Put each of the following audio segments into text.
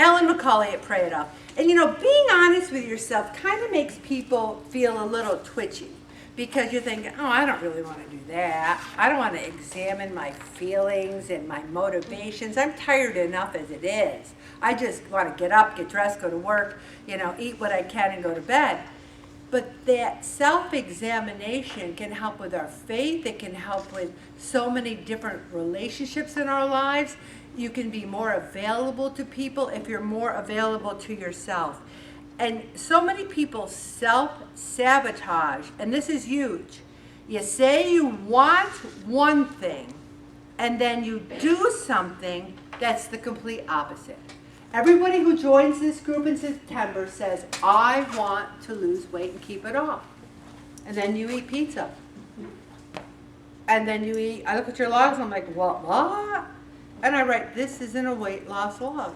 Ellen McCauley at Pray It Up. And you know, being honest with yourself kind of makes people feel a little twitchy because you're thinking, oh, I don't really want to do that. I don't want to examine my feelings and my motivations. I'm tired enough as it is. I just want to get up, get dressed, go to work, you know, eat what I can and go to bed. But that self-examination can help with our faith. It can help with so many different relationships in our lives. You can be more available to people if you're more available to yourself. And so many people self-sabotage, and this is huge. You say you want one thing, and then you do something that's the complete opposite. Everybody who joins this group in September says, I want to lose weight and keep it off. And then you eat pizza. And then you eat, I look at your logs and I'm like, what? And I write, this isn't a weight loss log.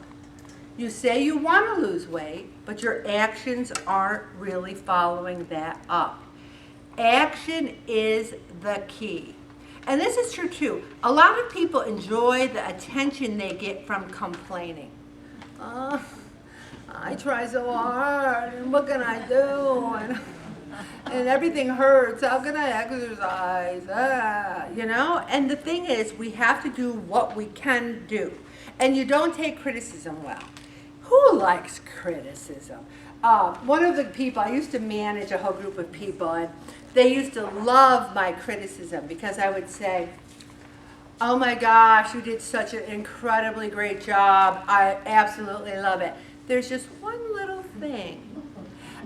You say you want to lose weight, but your actions aren't really following that up. Action is the key. And this is true too. A lot of people enjoy the attention they get from complaining. I try so hard, and what can I do? And everything hurts. How can I exercise? You know? And the thing is, we have to do what we can do. And you don't take criticism well. Who likes criticism? One of the people, I used to manage a whole group of people, and they used to love my criticism because I would say, oh my gosh, you did such an incredibly great job. I absolutely love it. There's just one little thing.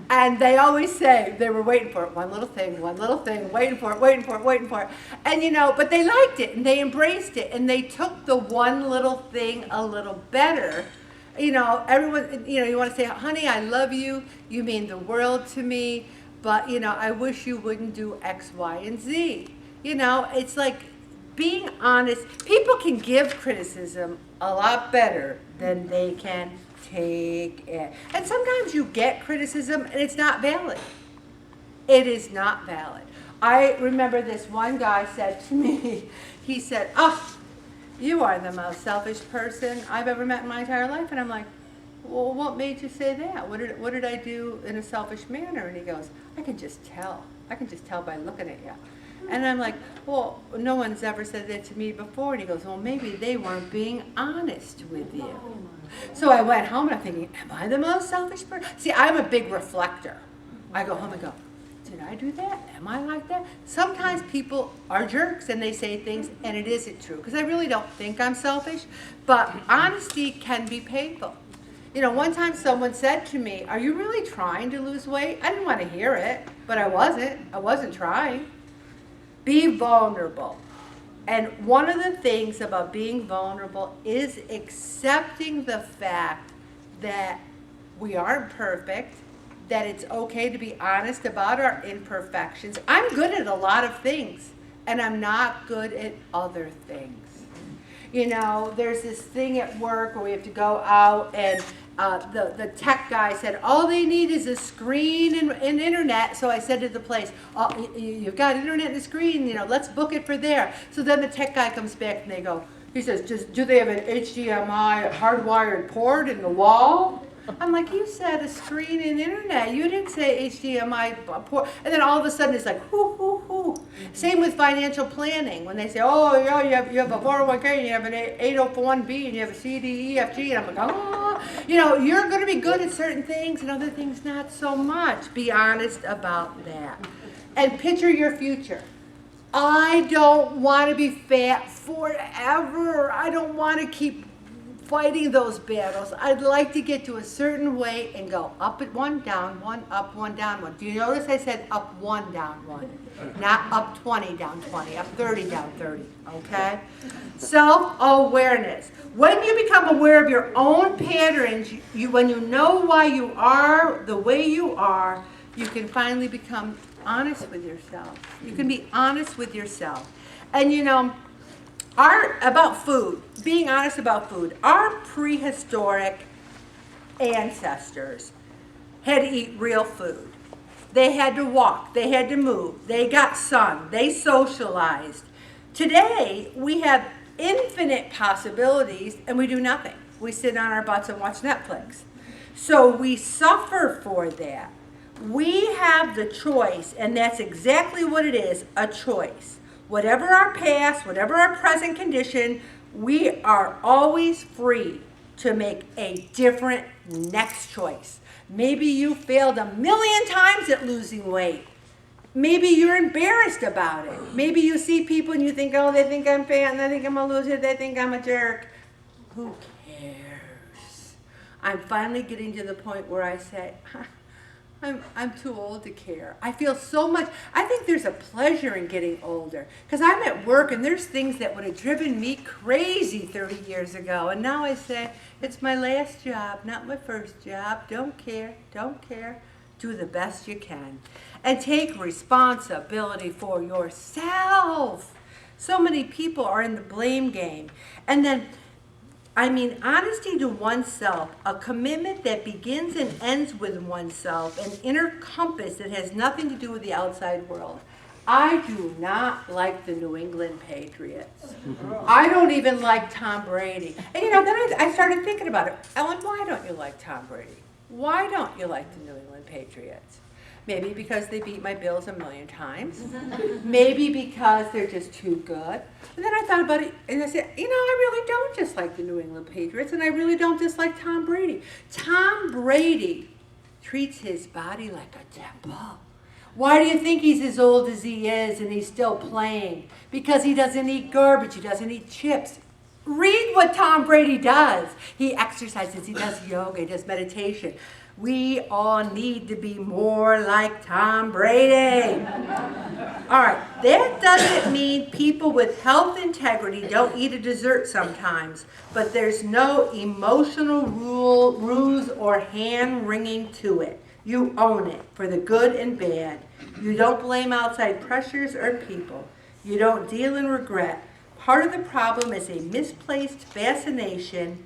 And they always say, they were waiting for it, one little thing, waiting for it. And you know, but they liked it and they embraced it and they took the one little thing a little better. You know, everyone, you know, you want to say, honey, I love you. You mean the world to me. But, you know, I wish you wouldn't do X, Y, and Z. You know, it's like, being honest, people can give criticism a lot better than they can take it. And sometimes you get criticism and it's not valid. It is not valid. I remember this one guy said to me, he said, oh, you are the most selfish person I've ever met in my entire life. And I'm like, well, what made you say that? What did I do in a selfish manner? And he goes, I can just tell. I can just tell by looking at you. And I'm like, well, no one's ever said that to me before. And he goes, well, maybe they weren't being honest with you. So I went home and I'm thinking, am I the most selfish person? See, I'm a big reflector. I go home and go, did I do that? Am I like that? Sometimes people are jerks and they say things and it isn't true. Because I really don't think I'm selfish. But honesty can be painful. You know, one time someone said to me, are you really trying to lose weight? I didn't want to hear it, but I wasn't. I wasn't trying. Be vulnerable. And one of the things about being vulnerable is accepting the fact that we aren't perfect, that it's okay to be honest about our imperfections. I'm good at a lot of things, and I'm not good at other things. You know, there's this thing at work where we have to go out and the tech guy said, all they need is a screen and internet. So I said to the place, oh, you've got internet and a screen, you know, let's book it for there. So then the tech guy comes back and he says, do they have an HDMI hardwired port in the wall? I'm like, you said a screen and internet. You didn't say HDMI port. And then all of a sudden it's like, hoo, hoo, hoo. Same with financial planning. When they say, oh, yeah, you have a 401k and you have an 801b and you have a C, D, E, F, G. And I'm like, oh, you know, you're going to be good at certain things and other things not so much. Be honest about that. And picture your future. I don't want to be fat forever. I don't want to keep fighting those battles. I'd like to get to a certain weight and go up at one, down one, up one, down one. Do you notice I said up one, down one? Not up 20, down 20, up 30, down 30, okay? Self-awareness. When you become aware of your own patterns, when you know why you are the way you are, you can finally become honest with yourself. You can be honest with yourself. And you know, about food, being honest about food, our prehistoric ancestors had to eat real food. They had to walk, they had to move, they got sun, they socialized. Today, we have infinite possibilities and we do nothing. we sit on our butts and watch Netflix. So we suffer for that. We have the choice, and that's exactly what it is, a choice. Whatever our past, whatever our present condition, we are always free to make a different next choice. Maybe you failed 1,000,000 times at losing weight. Maybe you're embarrassed about it. Maybe you see people and you think, oh, they think I'm fat and they think I'm a loser, they think I'm a jerk. Who cares? I'm finally getting to the point where I say, I'm too old to care. I feel so much, I think there's a pleasure in getting older. Because I'm at work and there's things that would have driven me crazy 30 years ago. And now I say, it's my last job, not my first job. Don't care, don't care. Do the best you can. And take responsibility for yourself. So many people are in the blame game. And then, honesty to oneself, a commitment that begins and ends with oneself, an inner compass that has nothing to do with the outside world. I do not like the New England Patriots. I don't even like Tom Brady. And then I started thinking about it. Ellen, why don't you like Tom Brady? Why don't you like the New England Patriots? Maybe because they beat my Bills 1,000,000 times. Maybe because they're just too good. And then I thought about it and I said, I really don't just like the New England Patriots and I really don't dislike Tom Brady. Tom Brady treats his body like a temple. Why do you think he's as old as he is and he's still playing? Because he doesn't eat garbage, he doesn't eat chips. Read what Tom Brady does. He exercises, he does yoga, he does meditation. We all need to be more like Tom Brady. All right, that doesn't mean people with health integrity don't eat a dessert sometimes, but there's no emotional ruse or hand-wringing to it. You own it for the good and bad. You don't blame outside pressures or people. You don't deal in regret. Part of the problem is a misplaced fascination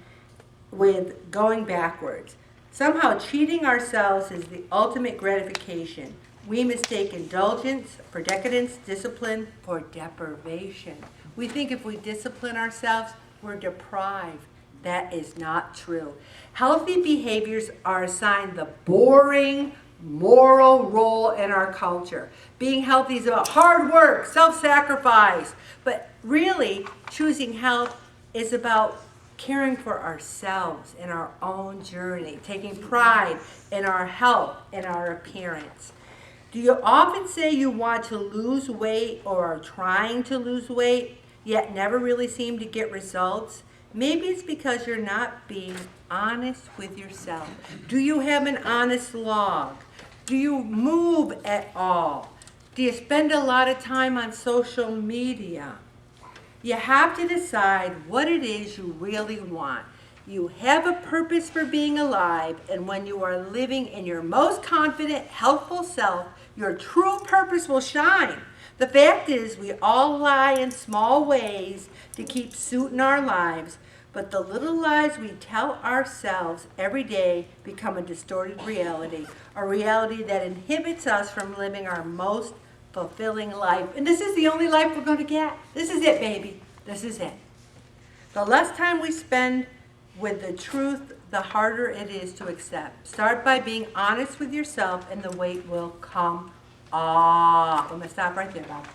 with going backwards. Somehow cheating ourselves is the ultimate gratification. We mistake indulgence for decadence, discipline for deprivation. We think if we discipline ourselves, we're deprived. That is not true. Healthy behaviors are assigned the boring moral role in our culture. Being healthy is about hard work, self-sacrifice, but really choosing health is about caring for ourselves in our own journey, taking pride in our health and our appearance. Do you often say you want to lose weight or are trying to lose weight, yet never really seem to get results? Maybe it's because you're not being honest with yourself. Do you have an honest log? Do you move at all? Do you spend a lot of time on social media? You have to decide what it is you really want. You have a purpose for being alive, and when you are living in your most confident, healthful self, your true purpose will shine. The fact is, we all lie in small ways to keep suiting our lives, but the little lies we tell ourselves every day become a distorted reality, a reality that inhibits us from living our most fulfilling life. And this is the only life we're going to get. This is it, baby. This is it. The less time we spend with the truth, the harder it is to accept. Start by being honest with yourself and the weight will come off. I'm going to stop right there, Bob.